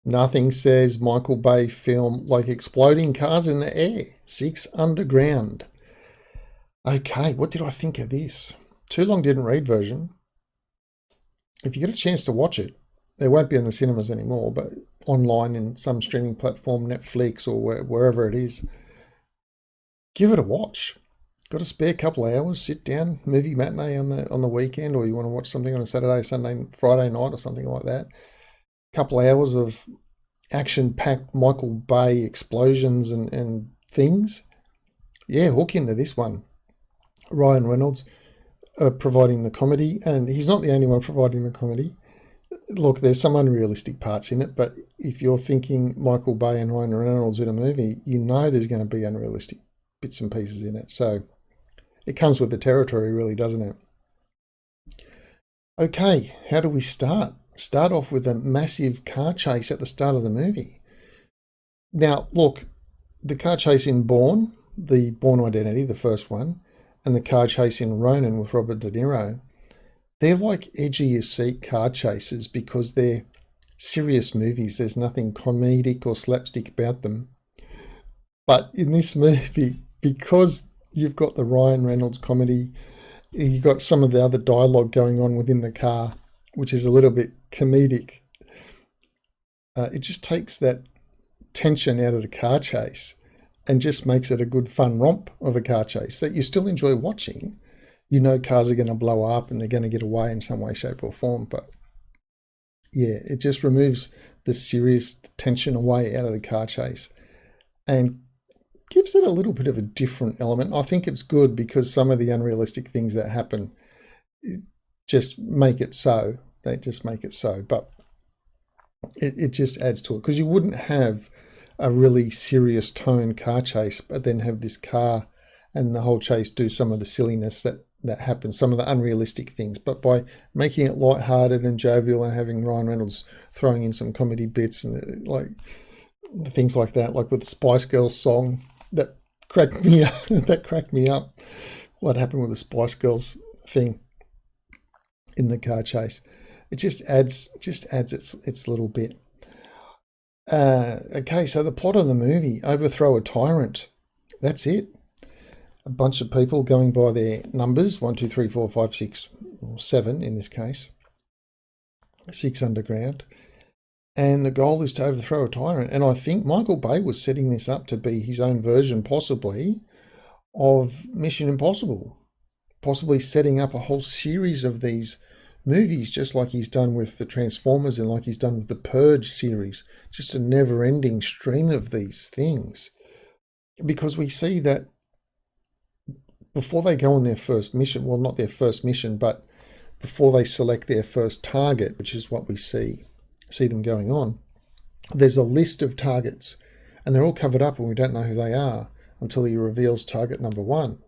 Nothing says Michael Bay film like exploding cars in the air. 6 Underground. Okay, what did I think of this? Too Long Didn't Read version. If you get a chance to watch it, it won't be in the cinemas anymore, but online in some streaming platform, Netflix or wherever it is, give it a watch. Got a spare couple of hours, sit down, movie matinee on the weekend, or you want to watch something on a Saturday, Sunday, Friday night or something like that. Couple of hours of action-packed Michael Bay explosions and things. Yeah, hook into this one. Ryan Reynolds providing the comedy, and he's not the only one providing the comedy. Look, there's some unrealistic parts in it, but if you're thinking Michael Bay and Ryan Reynolds in a movie, you know there's going to be unrealistic bits and pieces in it. So it comes with the territory, really, doesn't it? Okay, how do we start? Start off with a massive car chase at the start of the movie. Now, look, the car chase in the Bourne Identity, the first one, and the car chase in Ronin with Robert De Niro, they're like edgy as seat car chases because they're serious movies. There's nothing comedic or slapstick about them. But in this movie, because you've got the Ryan Reynolds comedy, you've got some of the other dialogue going on within the car, which is a little bit comedic. It just takes that tension out of the car chase and just makes it a good fun romp of a car chase that you still enjoy watching. You know cars are going to blow up and they're going to get away in some way, shape or form. But yeah, it just removes the serious tension away out of the car chase and gives it a little bit of a different element. I think it's good because some of the unrealistic things that happen just make it so. They just make it so. But it just adds to it because you wouldn't have a really serious tone car chase, but then have this car and the whole chase do some of the silliness that happens, some of the unrealistic things. But by making it lighthearted and jovial and having Ryan Reynolds throwing in some comedy bits and like things like that, like with the Spice Girls song that cracked me up. That cracked me up. What happened with the Spice Girls thing in the car chase? It just adds its little bit. Okay, so the plot of the movie: overthrow a tyrant. That's it. A bunch of people going by their numbers, 1, 2, 3, 4, 5, 6, or 7 in this case. 6 Underground. And the goal is to overthrow a tyrant. And I think Michael Bay was setting this up to be his own version, possibly, of Mission Impossible. Possibly setting up a whole series of these movies, just like he's done with the Transformers and like he's done with the Purge series. Just a never-ending stream of these things. Because we see that before they go on their first mission, well, not their first mission, but before they select their first target, which is what we see them going on, there's a list of targets and they're all covered up and we don't know who they are until he reveals target number 1.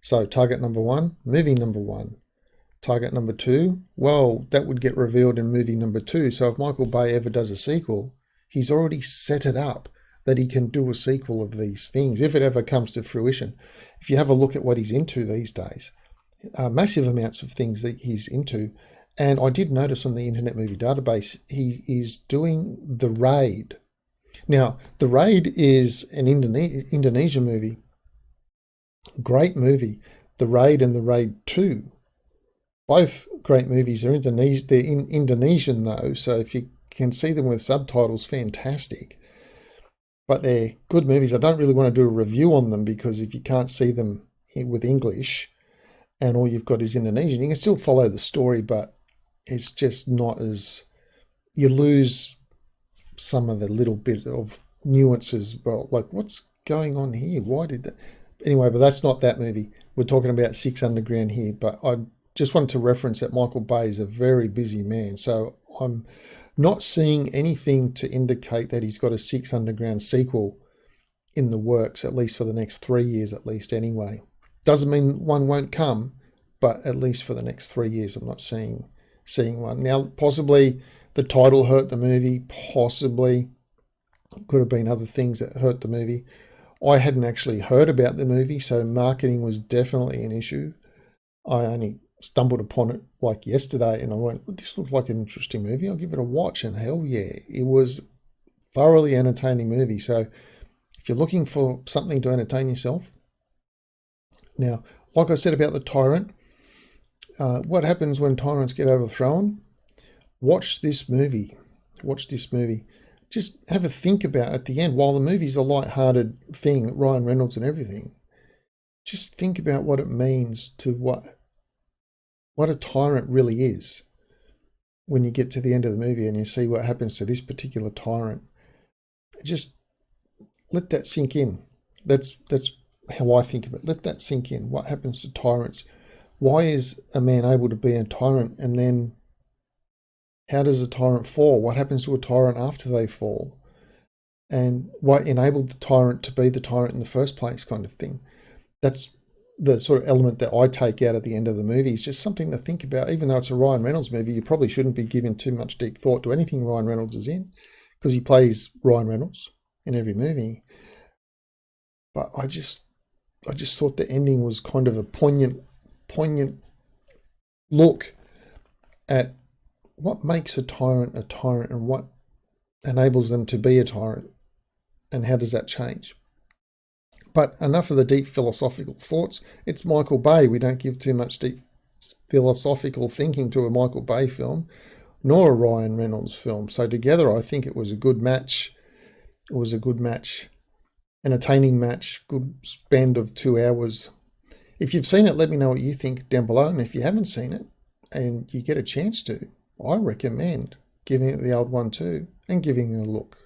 So target number 1, movie number 1. Target number 2, well, that would get revealed in movie number 2. So if Michael Bay ever does a sequel, he's already set it up that he can do a sequel of these things if it ever comes to fruition. If you have a look at what he's into these days, massive amounts of things that he's into. And I did notice on the Internet Movie Database, he is doing The Raid. Now, The Raid is an Indonesian movie. Great movie. The Raid and The Raid 2. Both great movies. They're in Indonesian though, so if you can see them with subtitles, fantastic. But they're good movies. I don't really want to do a review on them because if you can't see them with English and all you've got is Indonesian, you can still follow the story, but it's just not as... You lose some of the little bit of nuances. Well, like, what's going on here? Why did that... Anyway, but that's not that movie. We're talking about 6 Underground here, but I just wanted to reference that Michael Bay is a very busy man, so I'm not seeing anything to indicate that he's got a 6 Underground sequel in the works, at least for the next 3 years at least anyway. Doesn't mean one won't come, but at least for the next 3 years I'm not seeing one. Now, possibly the title hurt the movie, possibly could have been other things that hurt the movie. I hadn't actually heard about the movie, so marketing was definitely an issue. I only stumbled upon it like yesterday and I went, this looks like an interesting movie, I'll give it a watch, and hell yeah, it was thoroughly entertaining movie. So if you're looking for something to entertain yourself, now, like I said about the tyrant, what happens when tyrants get overthrown? Watch this movie. Watch this movie. Just have a think about at the end, while the movie's a light-hearted thing, Ryan Reynolds and everything, just think about what it means to what a tyrant really is when you get to the end of the movie and you see what happens to this particular tyrant. Just let that sink in. That's how I think of it. Let that sink in. What happens to tyrants? Why is a man able to be a tyrant, and then how does a tyrant fall? What happens to a tyrant after they fall? And what enabled the tyrant to be the tyrant in the first place, kind of thing. That's the sort of element that I take out at the end of the movie. It's just something to think about. Even though it's a Ryan Reynolds movie, you probably shouldn't be giving too much deep thought to anything Ryan Reynolds is in, because he plays Ryan Reynolds in every movie. But I just thought the ending was kind of a poignant look at what makes a tyrant and what enables them to be a tyrant, and how does that change. But enough of the deep philosophical thoughts. It's Michael Bay. We don't give too much deep philosophical thinking to a Michael Bay film, nor a Ryan Reynolds film. So together I think it was a good match. It was a good match, entertaining match, good spend of 2 hours. If you've seen it, let me know what you think down below. And if you haven't seen it and you get a chance to, I recommend giving it the old one too and giving it a look.